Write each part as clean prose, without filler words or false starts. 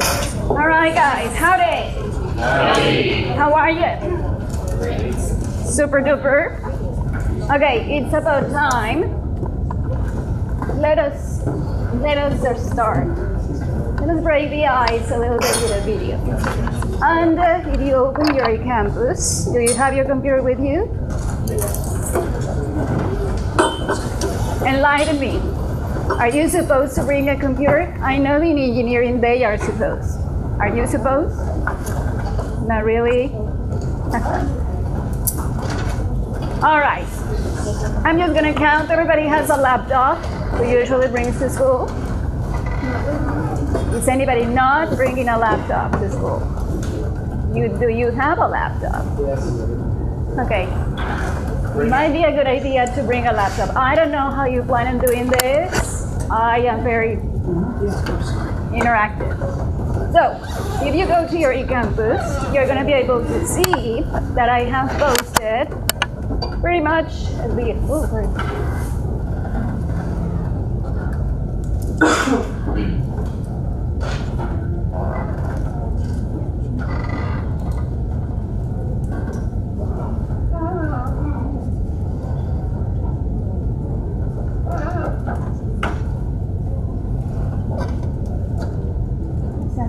All right, guys, howdy. Howdy. How are you? Super duper. Okay, it's about time. Let us start. Let us break the ice a little bit with a video. And if you open your campus, do you have your computer with you? Enlighten me. Are you supposed to bring a computer? I know in engineering they are supposed. Are you supposed? Not really? All right. I'm just going to count. Everybody has a laptop who usually brings to school. Is anybody not bringing a laptop to school? Do you have a laptop? Yes. Okay. It might be a good idea to bring a laptop. I don't know how you plan on doing this. I am very interactive. So, if you go to your eCampus, you're going to be able to see that I have posted pretty much the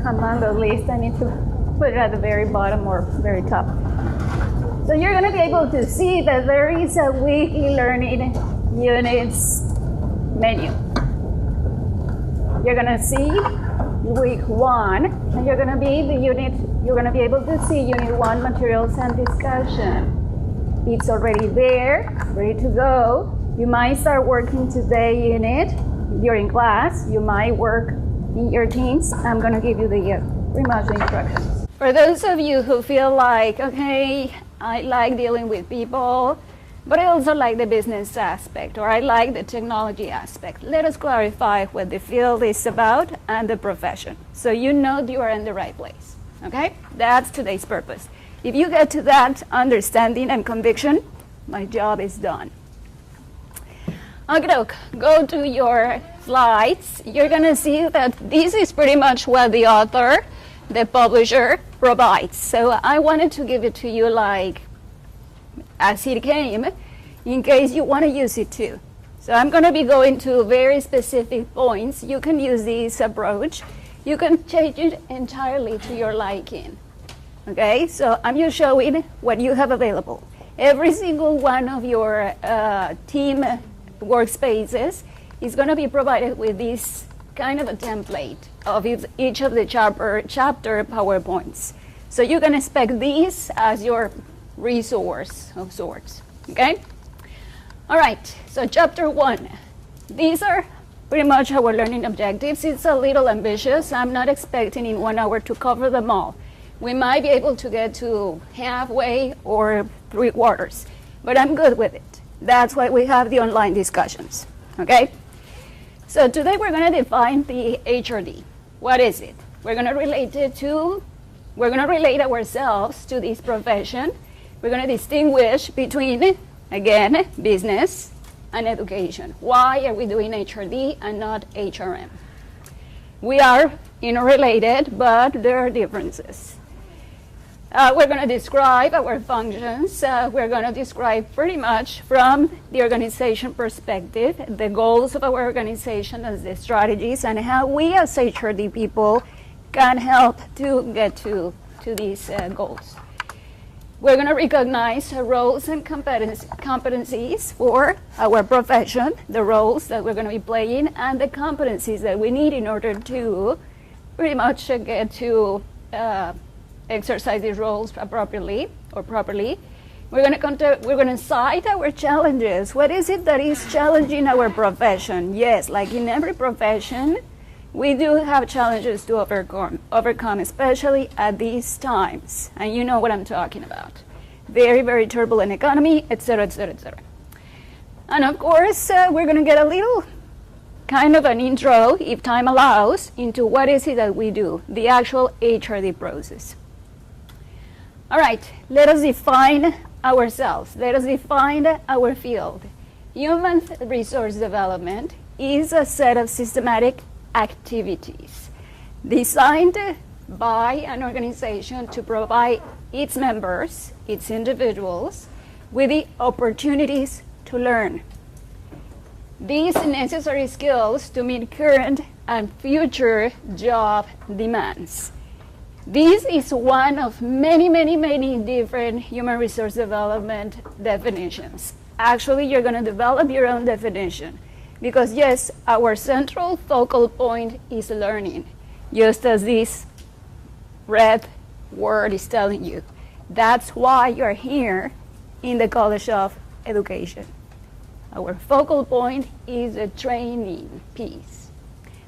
Among list, I need to put it at the very bottom or very top. So you're going to be able to see that there is a week e-learning units menu. You're going to see week 1, and you're going to be able to see unit 1 materials and discussion. It's already there, ready to go. You might start working today unit during class. You might work in your teams. I'm going to give you the pretty much the instructions. For those of you who feel like, okay, I like dealing with people, but I also like the business aspect, or I like the technology aspect, let us clarify what the field is about and the profession, so you know you are in the right place, okay? That's today's purpose. If you get to that understanding and conviction, my job is done. Okay, go to your slides. You're going to see that this is pretty much what the author, the publisher, provides. So I wanted to give it to you like as it came, in case you want to use it too. So I'm going to be going to very specific points. You can use this approach. You can change it entirely to your liking. Okay, so I'm just showing what you have available. Every single one of your team workspaces is going to be provided with this kind of a template of each of the chapter PowerPoints. So you can expect these as your resource of sorts, okay? All right, so chapter 1. These are pretty much our learning objectives. It's a little ambitious. I'm not expecting in 1 hour to cover them all. We might be able to get to halfway or 3/4, but I'm good with it. That's why we have the online discussions, okay? So today we're going to define the HRD. What is it? We're going to relate ourselves to this profession. We're going to distinguish between, again, business and education. Why are we doing HRD and not HRM? We are interrelated, but there are differences. We're going to describe our functions. We're going to describe pretty much from the organization perspective, the goals of our organization as the strategies, and how we as HRD people can help to get to these goals. We're going to recognize roles and competencies for our profession, the roles that we're going to be playing, and the competencies that we need in order to pretty much get to exercise these roles appropriately or properly. We're going to cite our challenges. What is it that is challenging our profession? Yes, like in every profession, we do have challenges to overcome, especially at these times. And you know what I'm talking about. Very, very turbulent economy, et cetera, et cetera, et cetera. And of course, we're going to get a little kind of an intro, if time allows, into what is it that we do, the actual HRD process. All right, let us define ourselves. Let us define our field. Human resource development is a set of systematic activities designed by an organization to provide its members, its individuals, with the opportunities to learn these necessary skills to meet current and future job demands. This is one of many, many, many different human resource development definitions. Actually, you're going to develop your own definition because, yes, our central focal point is learning, just as this red word is telling you. That's why you're here in the College of Education. Our focal point is the training piece.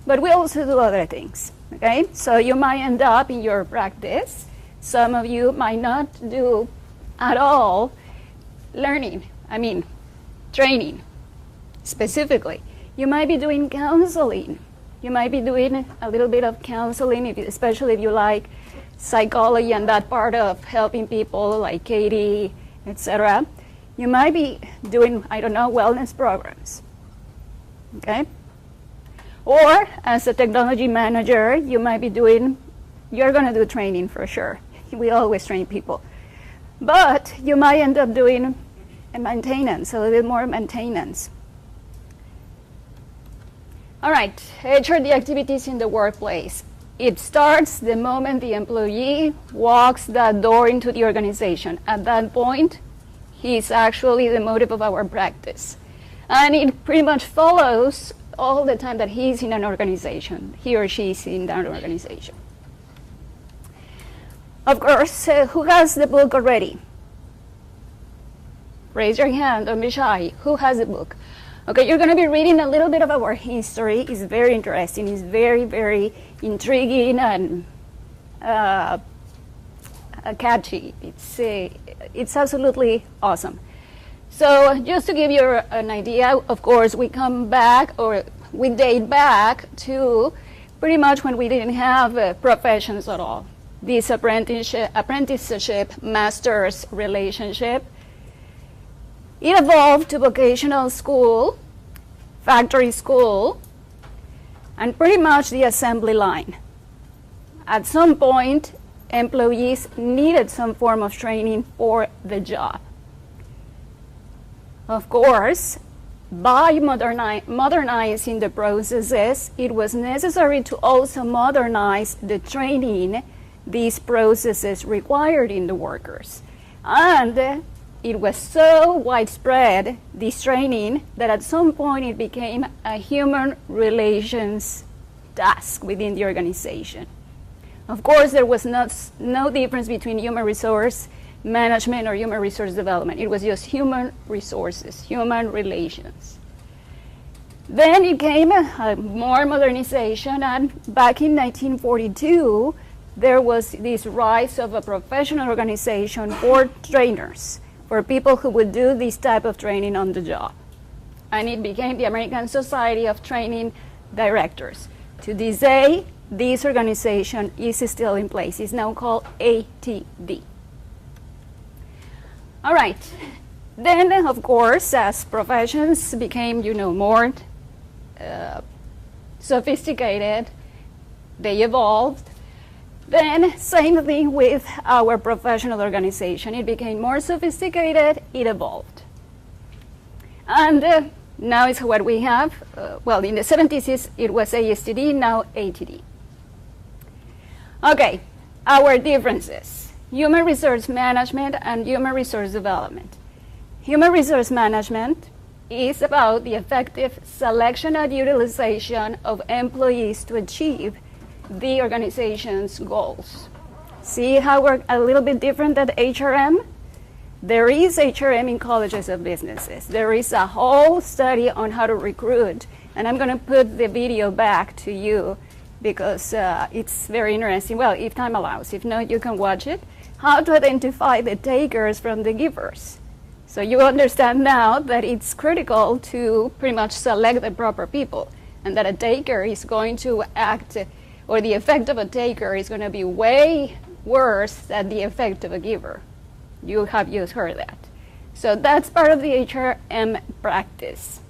But we also do other things, okay? So you might end up in your practice. Some of you might not do at all training specifically. You might be doing counseling. You might be doing a little bit of counseling, especially if you like psychology and that part of helping people like Katie, etc. You might be doing, I don't know, wellness programs, okay? Or as a technology manager, you might be you're gonna do training for sure. We always train people. But you might end up doing a maintenance, a little bit more maintenance. All right, HRD activities in the workplace. It starts the moment the employee walks that door into the organization. At that point, he's actually the motive of our practice. And it pretty much follows all the time that he's in an organization, he or she is in that organization. Of course, who has the book already? Raise your hand, don't be shy. Who has the book? Okay, you're going to be reading a little bit of our history. It's very interesting. It's very, very intriguing and catchy. It's absolutely awesome. So just to give you an idea, of course, we come back, or we date back to pretty much when we didn't have professions at all. This apprenticeship master's relationship, it evolved to vocational school, factory school, and pretty much the assembly line. At some point, employees needed some form of training for the job. Of course, by modernizing the processes, it was necessary to also modernize the training these processes required in the workers. And it was so widespread, this training, that at some point it became a human relations task within the organization. Of course, there was no difference between human resource management or human resource development. It was just human resources, human relations. Then it came more modernization, and back in 1942, there was this rise of a professional organization for trainers, for people who would do this type of training on the job. And it became the American Society of Training Directors. To this day, this organization is still in place. It's now called ATD. All right. Then, of course, as professions became, more sophisticated, they evolved. Then, same thing with our professional organization. It became more sophisticated, it evolved. And now it's what we have. Well, in the 70s, it was ASTD, now ATD. Okay, our differences. Human resource management and human resource development. Human resource management is about the effective selection and utilization of employees to achieve the organization's goals. See how we're a little bit different than HRM? There is HRM in colleges of businesses. There is a whole study on how to recruit, and I'm going to put the video back to you because it's very interesting. Well, if time allows. If not, you can watch it. How to identify the takers from the givers. So you understand now that it's critical to pretty much select the proper people, and that a taker is going to act, or the effect of a taker is going to be way worse than the effect of a giver. You have just heard that. So that's part of the HRM practice.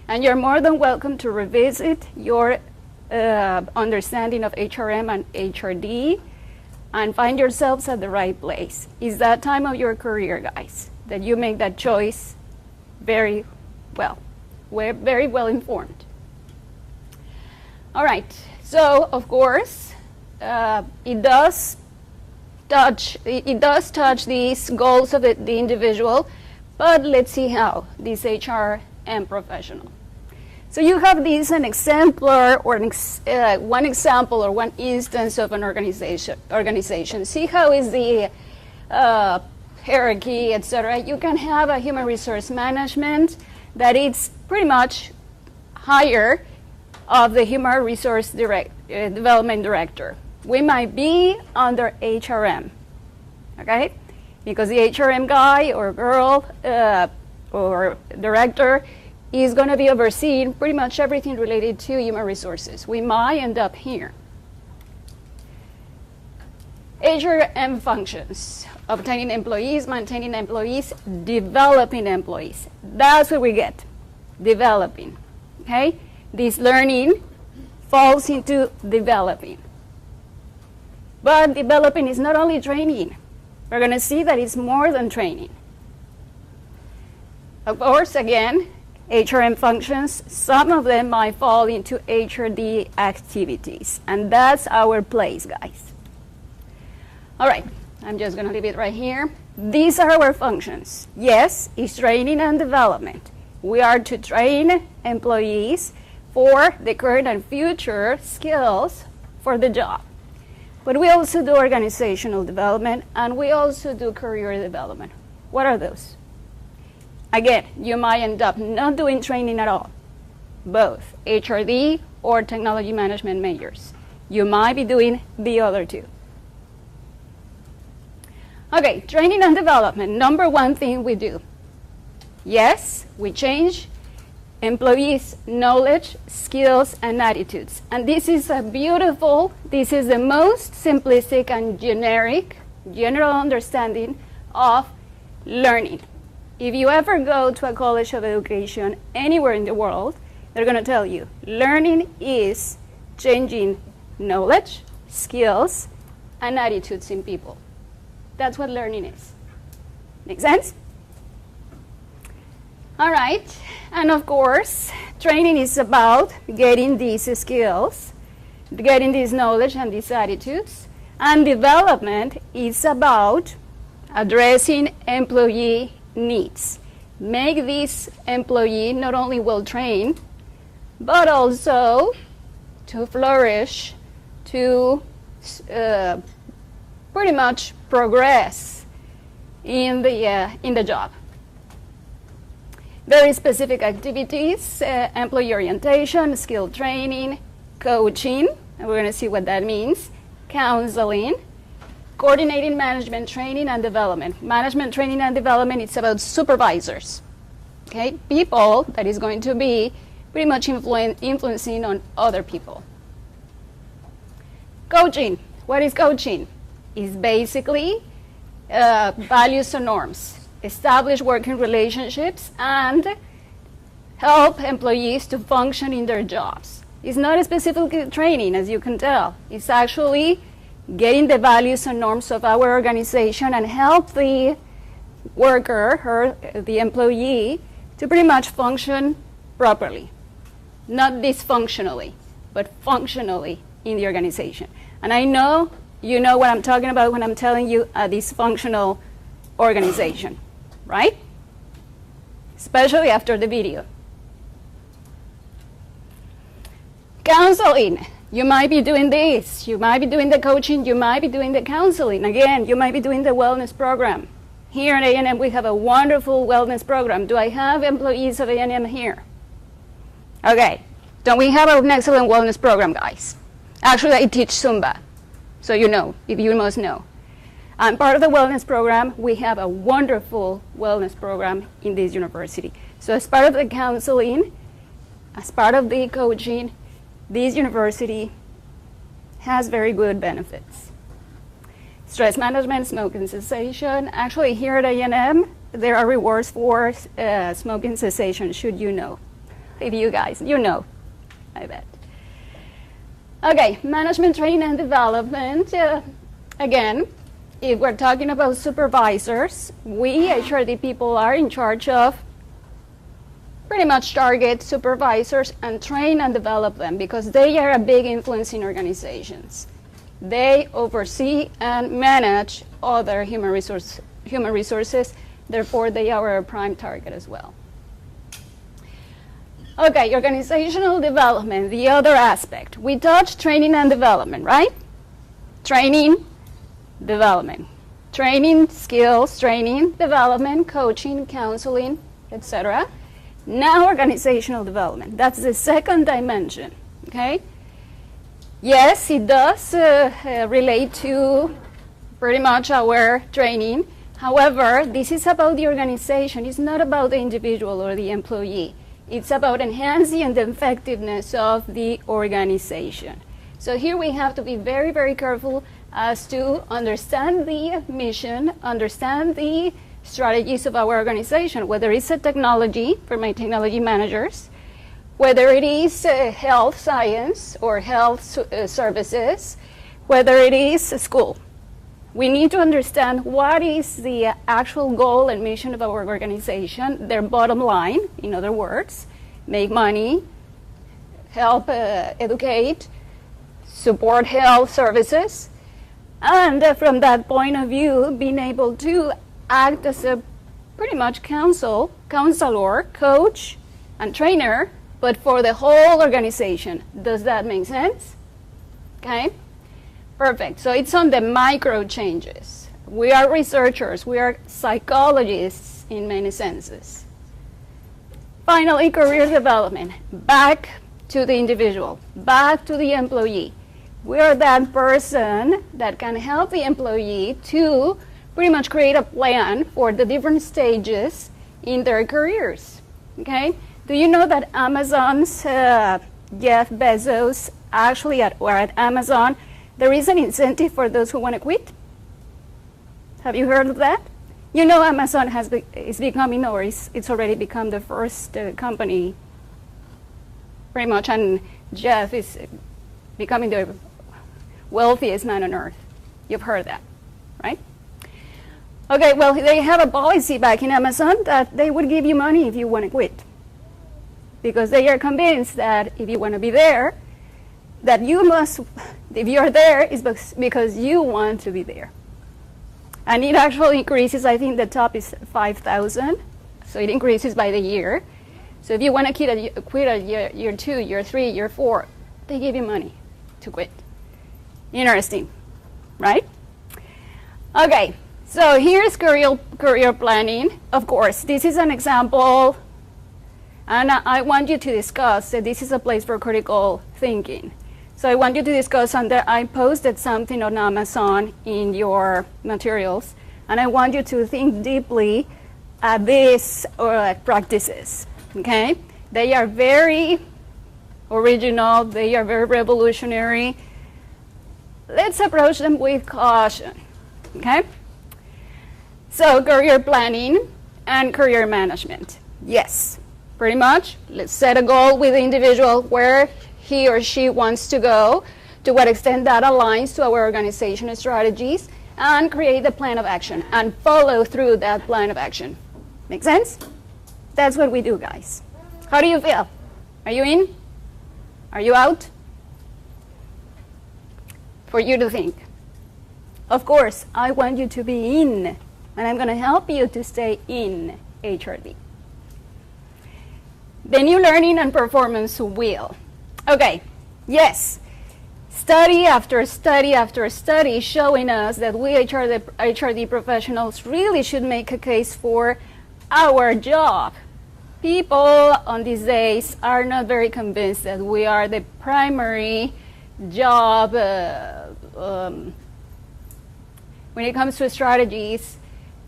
And you're more than welcome to revisit your understanding of HRM and HRD and find yourselves at the right place. It's that time of your career, guys, that you make that choice very well. We're very well informed. All right, so of course, it does touch these goals of the individual, but let's see how this HRM professional. So you have this an exemplar or one example or one instance of an organization. See how is the hierarchy, etc. You can have a human resource management that it's pretty much higher of the human resource development director. We might be under HRM, okay? Because the HRM guy or girl or director is going to be overseeing pretty much everything related to human resources. We might end up here. HRM functions: obtaining employees, maintaining employees, developing employees. That's what we get, developing, okay? This learning falls into developing. But developing is not only training. We're going to see that it's more than training. Of course, again, HRM functions, some of them might fall into HRD activities. And that's our place, guys. All right, I'm just going to leave it right here. These are our functions. Yes, it's training and development. We are to train employees for the current and future skills for the job. But we also do organizational development, and we also do career development. What are those? Again, you might end up not doing training at all, both HRD or technology management majors. You might be doing the other two. Okay, training and development, number one thing we do. Yes, we change employees' knowledge, skills, and attitudes. And this is this is the most simplistic and general understanding of learning. If you ever go to a college of education anywhere in the world, they're going to tell you, learning is changing knowledge, skills, and attitudes in people. That's what learning is. Make sense? All right, and of course, training is about getting these skills, getting this knowledge and these attitudes, and development is about addressing employee needs. Make this employee not only well trained, but also to flourish, to pretty much progress in the job. Very specific activities, employee orientation, skill training, coaching, and we're going to see what that means, counseling, coordinating management training and development. Management training and development, it's about supervisors, okay? People that is going to be pretty much influencing on other people. Coaching, what is coaching? It's basically values and norms. Establish working relationships and help employees to function in their jobs. It's not a specific training, as you can tell. It's actually getting the values and norms of our organization and help the worker, the employee, to pretty much function properly. Not dysfunctionally, but functionally in the organization. And I know you know what I'm talking about when I'm telling you a dysfunctional organization, right? Especially after the video. Counseling. You might be doing this. You might be doing the coaching. You might be doing the counseling. Again, you might be doing the wellness program. Here at A&M, we have a wonderful wellness program. Do I have employees of A&M here? Okay. Don't we have an excellent wellness program, guys? Actually, I teach Zumba. So you know, if you must know. And part of the wellness program, we have a wonderful wellness program in this university. So as part of the counseling, as part of the coaching, this university has very good benefits. Stress management, smoking cessation. Actually, here at A&M, there are rewards for smoking cessation, should you know. If you guys, you know, I bet. Okay, management training and development. Again, if we're talking about supervisors, we HRD people are in charge of pretty much target supervisors and train and develop them because they are a big influence in organizations. They oversee and manage other human resources, therefore they are a prime target as well. Okay, organizational development, the other aspect. We touched training and development, right? Training, development. Training, skills, training, development, coaching, counseling, etc. Now organizational development. That's the second dimension, okay? Yes, it does relate to pretty much our training. However, this is about the organization. It's not about the individual or the employee. It's about enhancing the effectiveness of the organization. So here we have to be very, very careful as to understand the mission, understand the strategies of our organization, whether it's a technology for my technology managers, whether it is health science or health services, whether it is a school. We need to understand what is the actual goal and mission of our organization, their bottom line, in other words, make money, help educate, support health services, and from that point of view, being able to act as a pretty much counselor, coach, and trainer, but for the whole organization. Does that make sense? Okay? Perfect. So it's on the micro changes. We are researchers. We are psychologists in many senses. Finally, career development. Back to the individual. Back to the employee. We are that person that can help the employee to pretty much create a plan for the different stages in their careers. Okay? Do you know that Amazon's Jeff Bezos actually at Amazon, there is an incentive for those who want to quit? Have you heard of that? You know Amazon is becoming, or it's already become the first company, pretty much, and Jeff is becoming the wealthiest man on earth. You've heard that, right? Okay, well, they have a policy back in Amazon that they would give you money if you want to quit. Because they are convinced that if you want to be there, that you must, if you're there, is because you want to be there. And it actually increases, I think the top is 5,000, so it increases by the year. So if you want to quit at year 2, year 3, year 4, they give you money to quit. Interesting, right? Okay, so here's career planning. Of course, this is an example, and I want you to discuss that this is a place for critical thinking. So I want you to discuss I posted something on Amazon in your materials, and I want you to think deeply at these practices, okay? They are very original, they are very revolutionary. Let's approach them with caution, okay? So career planning and career management. Yes, pretty much. Let's set a goal with the individual where he or she wants to go, to what extent that aligns to our organizational strategies, and create a plan of action and follow through that plan of action. Make sense? That's what we do, guys. How do you feel? Are you in? Are you out? For you to think. Of course, I want you to be in, and I'm going to help you to stay in HRD. The new learning and performance wheel. Okay, yes, study after study after study showing us that we HRD professionals really should make a case for our job. People on these days are not very convinced that we are the primary job when it comes to strategies.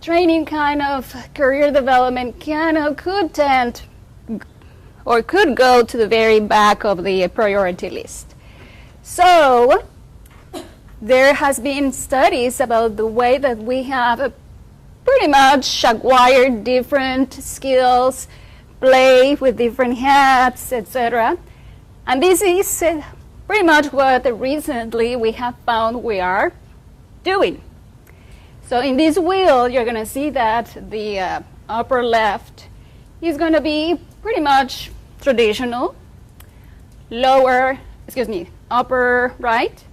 Training kind of career development could tend or could go to the very back of the priority list. So there has been studies about the way that we have pretty much acquired different skills, play with different hats, etc. And this is pretty much what recently we have found we are doing. So in this wheel, you're going to see that the upper left is going to be pretty much traditional. Upper right.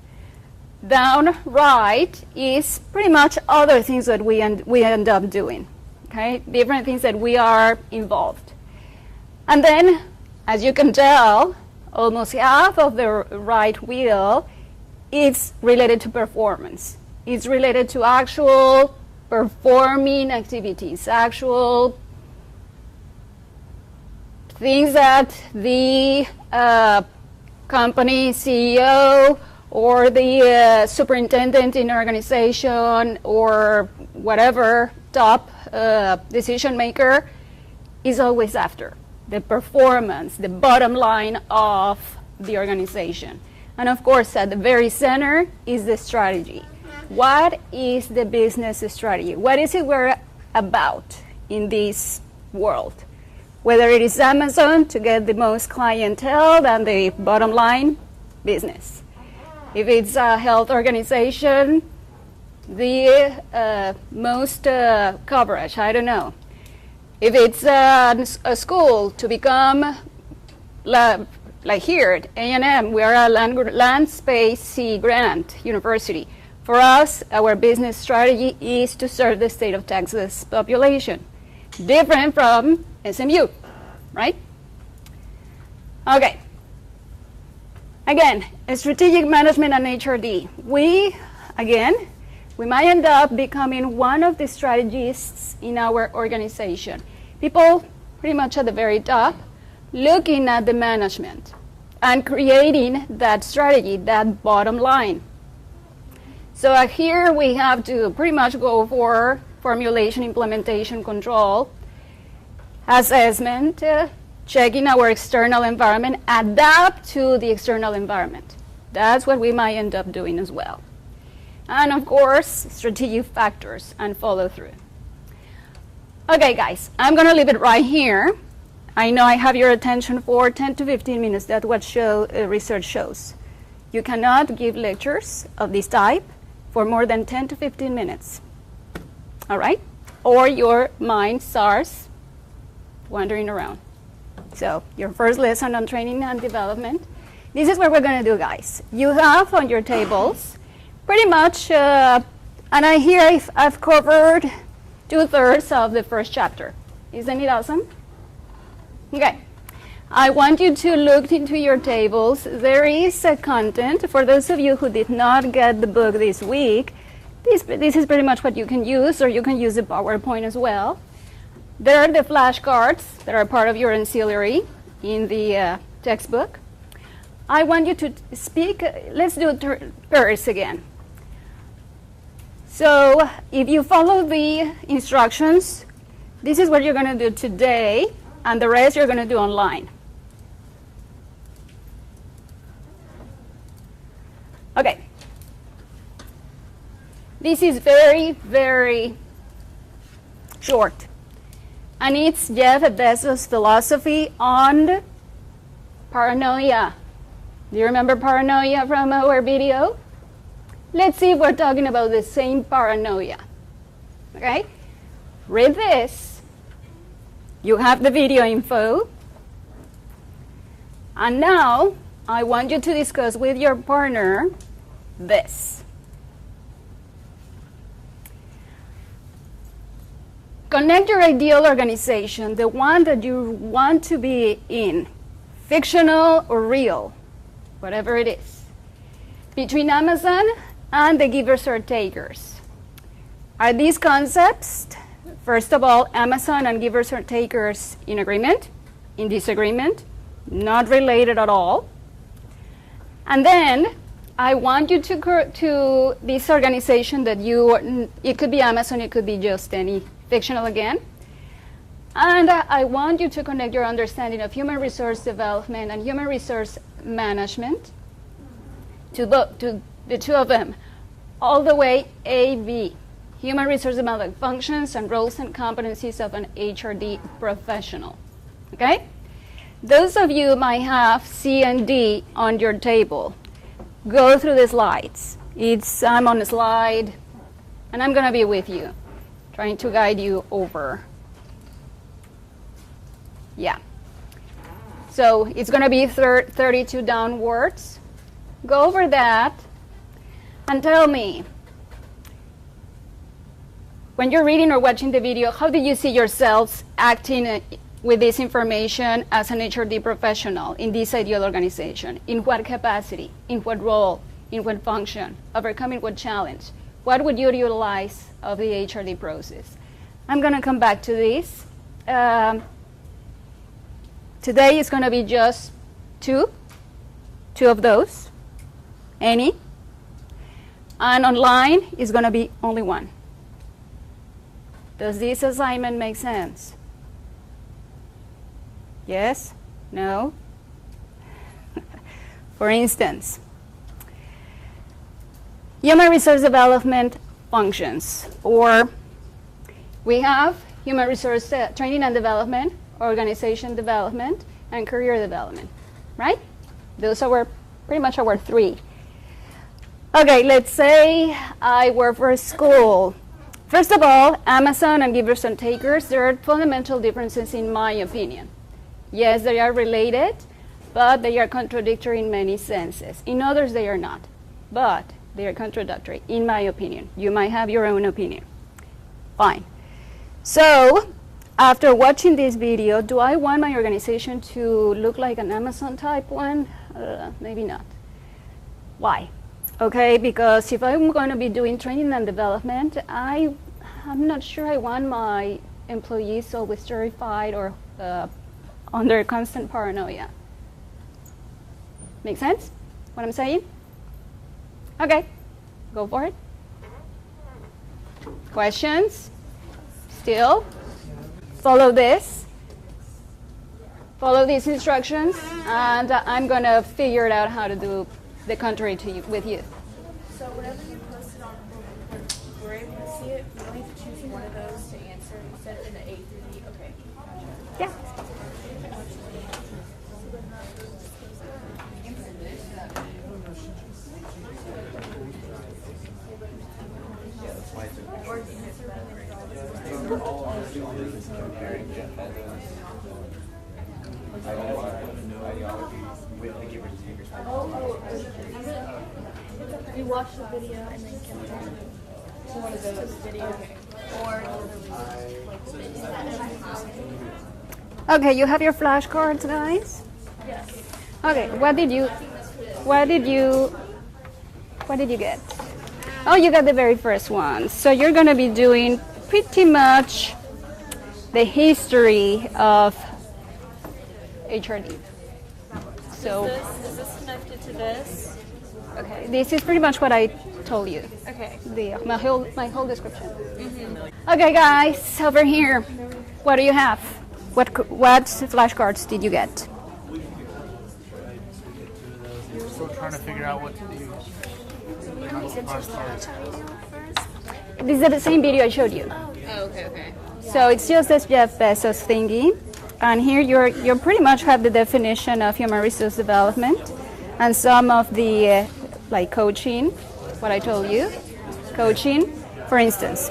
Down right is pretty much other things that we end up doing. Okay, different things that we are involved. And then, as you can tell, almost half of the right wheel is related to performance. It's related to actual performing activities, actual things that the company CEO or the superintendent in an organization or whatever top decision maker is always after. The performance, the bottom line of the organization. And of course, at the very center is the strategy. What is the business strategy? What is it we're about in this world? Whether it is Amazon to get the most clientele and the bottom line, business. If it's a health organization, the most coverage, I don't know. If it's a school to become, like here at A&M, we are a land space sea grant university. For us, our business strategy is to serve the state of Texas population. Different from SMU, right? Okay. Again, strategic management and HRD. We might end up becoming one of the strategists in our organization. People pretty much at the very top looking at the management and creating that strategy, that bottom line. So here we have to pretty much go for formulation, implementation, control, assessment, checking our external environment, adapt to the external environment. That's what we might end up doing as well. And of course, strategic factors and follow through. Okay, guys, I'm going to leave it right here. I know I have your attention for 10 to 15 minutes. That's what research shows. You cannot give lectures of this type for more than 10 to 15 minutes. All right? Or your mind starts wandering around. So your first lesson on training and development. This is what we're going to do, guys. You have on your tables pretty much, and I've covered 2/3 of the first chapter. Isn't it awesome? Okay. I want you to look into your tables. There is a content. For those of you who did not get the book this week, this is pretty much what you can use, or you can use the PowerPoint as well. There are the flashcards that are part of your ancillary in the textbook. I want you to speak. Let's do pairs again. So if you follow the instructions, this is what you're going to do today, and the rest you're going to do online. Okay. This is very, very short. And it's Jeff Bezos' philosophy on paranoia. Do you remember paranoia from our video? Let's see if we're talking about the same paranoia. Okay? Read this. You have the video info. And now, I want you to discuss with your partner this. Connect your ideal organization, the one that you want to be in, fictional or real, whatever it is, between Amazon and the givers or takers. Are these concepts, first of all, Amazon and givers or takers in agreement, in disagreement, not related at all? And then I want you to this organization that it could be Amazon, it could be just any fictional again. And I want you to connect your understanding of human resource development and human resource management to the two of them, all the way AV, human resource development functions and roles and competencies of an HRD professional. Okay? Those of you might have C and D on your table. go through the slides. I'm on a slide, and I'm going to be with you, trying to guide you over. Yeah. So it's going to be 32 downwards. Go over that and tell me, when you're reading or watching the video, how do you see yourselves acting with this information as an HRD professional in this ideal organization? In what capacity? In what role? In what function? Overcoming what challenge? What would you utilize of the HRD process? I'm going to come back to this. Today is going to be just two of those, any. And online is going to be only one. Does this assignment make sense? Yes? No? For instance, human resource development functions, or we have human resource training and development, organization development, and career development, right? Those are pretty much our three. Okay, let's say I work for a school. First of all, Amazon and givers and takers, there are fundamental differences in my opinion. Yes, they are related, but they are contradictory in many senses. In others, they are not, but they are contradictory in my opinion. You might have your own opinion. Fine. So, after watching this video, do I want my organization to look like an Amazon type one? Maybe not. Why? Okay, because if I'm going to be doing training and development, I'm not sure I want my employees always terrified or under constant paranoia. Make sense what I'm saying? Okay, go for it. Questions? Still? Follow this. Follow these instructions, and I'm going to figure it out how to do the contrary to you, with you. So whatever you posted on Google, we're able to see it. We don't need to choose one of those to answer. You said it in the A through D. Okay. Yeah. You watch the video and then compare to one of those videos, or Okay, you have your flashcards, guys? yes. Okay, what did you get? Oh, you got the very first one. So you're going to be doing pretty much the history of HRD. So Is this connected to this? okay, this is pretty much what I told you. Okay. My whole description. Okay, guys, over here, what do you have? What flashcards did you get? Still trying to figure out what to do. This is the same video I showed you. Oh, okay. So it's just this Jeff Bezos thingy, and here you pretty much have the definition of human resource development and some of the like coaching, what I told you, coaching. For instance,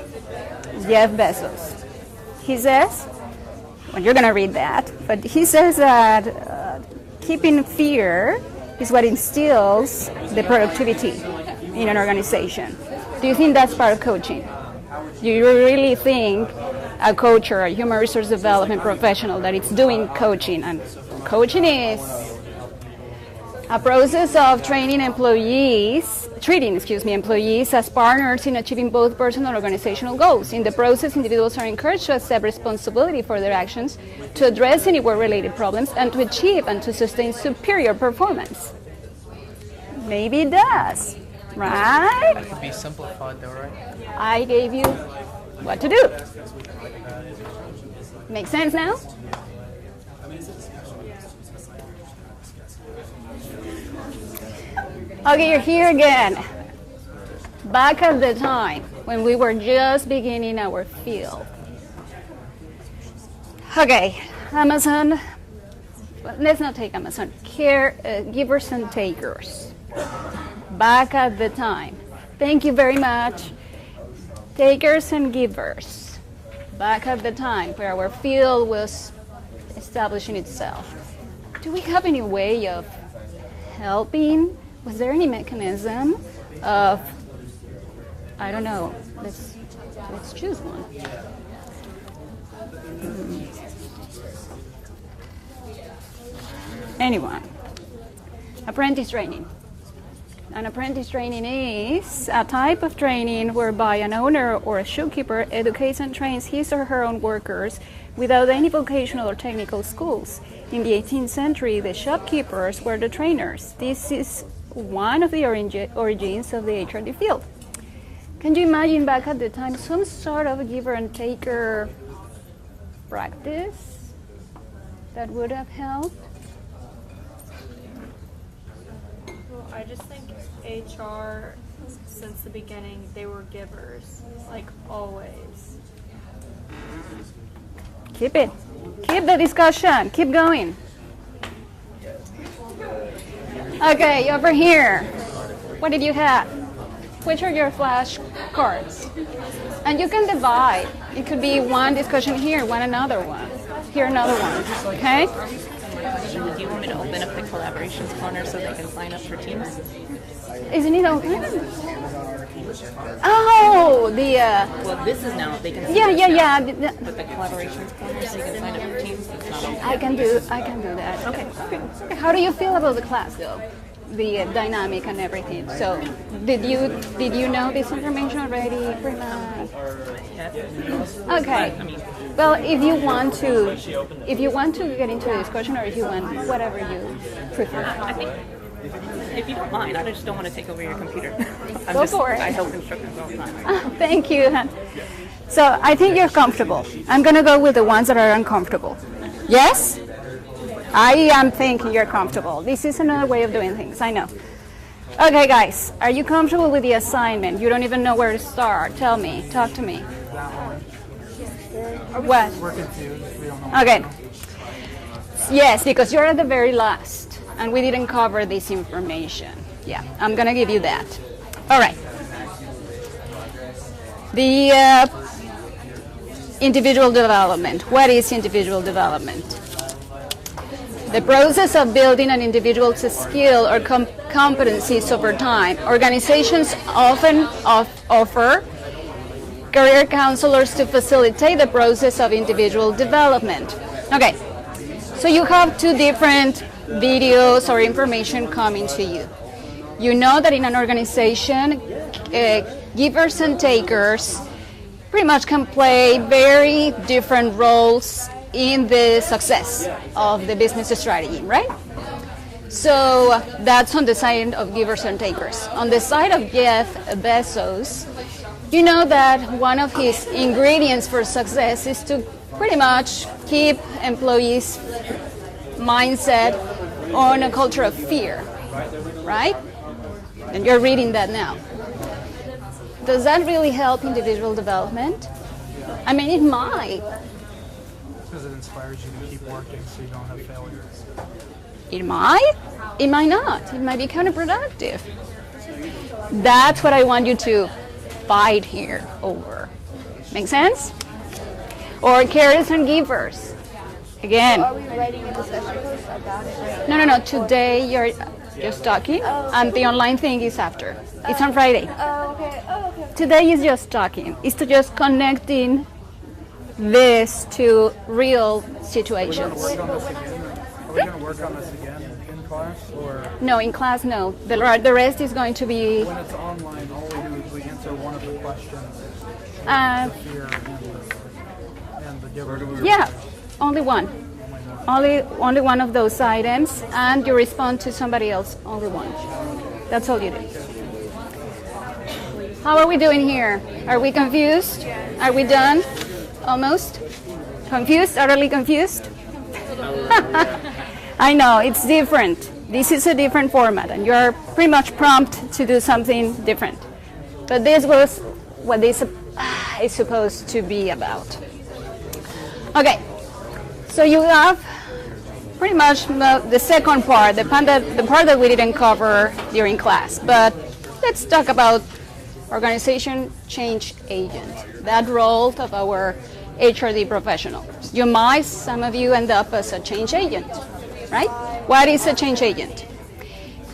Jeff Bezos, he says, well, you're gonna read that, but he says that keeping fear is what instills the productivity in an organization. Do you think that's part of coaching? Do you really think a coach or a human resource development professional that it's doing coaching? And coaching is a process of treating employees as partners in achieving both personal and organizational goals. In the process, individuals are encouraged to accept responsibility for their actions, to address any work-related problems, and to achieve and to sustain superior performance. Maybe it does, right? That could be simplified though, right? I gave you what to do. Make sense now? Okay, you're here again. Back at the time when we were just beginning our field. Okay, Amazon. Well, let's not take Amazon. Givers and takers. back at the time. Thank you very much. Takers and givers. Back at the time where our field was establishing itself. Do we have any way of helping? Was there any mechanism of, I don't know, let's choose one. Anyone? Apprentice training. An apprentice training is a type of training whereby an owner or a shopkeeper educates and trains his or her own workers without any vocational or technical schools. In the 18th century, the shopkeepers were the trainers. This is one of the origins of the HRD field. Can you imagine back at the time some sort of a giver and taker practice that would have helped? Well, I just think HR, since the beginning, they were givers, like always. Keep it. Keep the discussion. Keep going. Okay, over here. What did you have? Which are your flashcards? And you can divide. It could be one discussion here, one another one. Here another one. Okay? Do you want me to open up the collaborations corner so they can sign up for Teams? Isn't it open? Oh, the. Well, this is now. They can. Yeah. But the collaborations corner so you can sign up for Teams. It's not open. I can do that. Okay. How do you feel about the class, though? The dynamic and everything. So, did you know this information already, pretty much? Okay. Well, if you want to get into a discussion, or if you want whatever you prefer. I think, if you don't mind, I just don't want to take over your computer. Go for it. I help instructors all the time. Oh, thank you. So I think you're comfortable. I'm gonna go with the ones that are uncomfortable. Yes? I am thinking you're comfortable. This is another way of doing things, I know. Okay, guys, are you comfortable with the assignment? You don't even know where to start. Tell me, talk to me. What? We're confused. We don't know. Okay. Yes, because you're at the very last, and we didn't cover this information. Yeah, I'm gonna give you that. All right. The individual development. What is individual development? The process of building an individual's skill or competencies over time. Organizations often offer career counselors to facilitate the process of individual development. Okay, so you have two different videos or information coming to you. You know that in an organization, givers and takers pretty much can play very different roles in the success of the business strategy, right? So that's on the side of givers and takers. On the side of Jeff Bezos, you know that one of his ingredients for success is to pretty much keep employees' mindset on a culture of fear, right? And you're reading that now. Does that really help individual development? I mean, it might. Because it inspires you to keep working so you don't have failures. It might. It might not. It might be counterproductive. That's what I want you to fight here over. Make sense? Or carers and givers. Again. Are we writing a discussion post about it? No. Today you're just talking, and the online thing is after. It's on Friday. Oh, okay. Today is just talking. It's to just connecting this to real situations. Are we going to work on this again in class? Or No, in class, no. The rest is going to be. when it's online, all we do is we answer one of the questions. Fear and the giver. Yeah, only one. Only one of those items, and you respond to somebody else. Only one. That's all you do. How are we doing here? Are we confused? Are we done? Almost? Confused? Utterly confused? I know, it's different. This is a different format, and you're pretty much prompt to do something different. But this was what this is supposed to be about. Okay, so you have pretty much the second part, the part that we didn't cover during class. But let's talk about organization change agent, that role of our HRD professional. Some of you end up as a change agent, right? What is a change agent?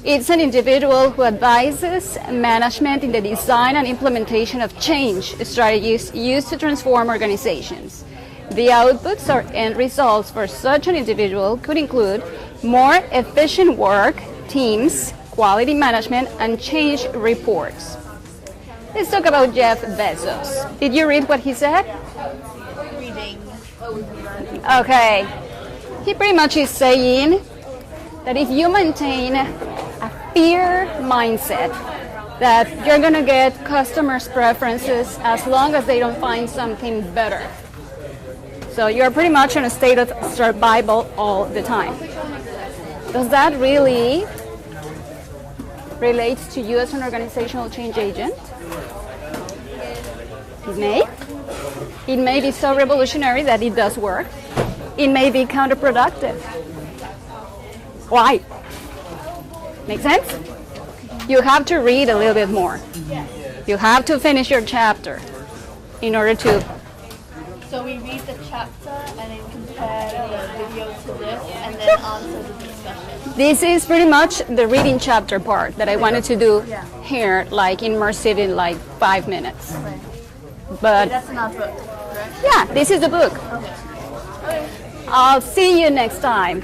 It's an individual who advises management in the design and implementation of change strategies used to transform organizations. The outputs or end results for such an individual could include more efficient work, teams, quality management, and change reports. Let's talk about Jeff Bezos. Did you read what he said? Reading. Okay. He pretty much is saying that if you maintain a fear mindset, that you're going to get customers' preferences as long as they don't find something better. So you're pretty much in a state of survival all the time. Does that really relate to you as an organizational change agent? It may. It may be so revolutionary that it does work. It may be counterproductive. Why? Make sense? You have to read a little bit more. You have to finish your chapter in order to... So we read the chapter and then compare the video to this and then answer the discussion. This is pretty much the reading chapter part that I wanted to do here, like immersive in like 5 minutes. Right. But That's in our book, correct? yeah, this is the book. Okay. I'll see you next time.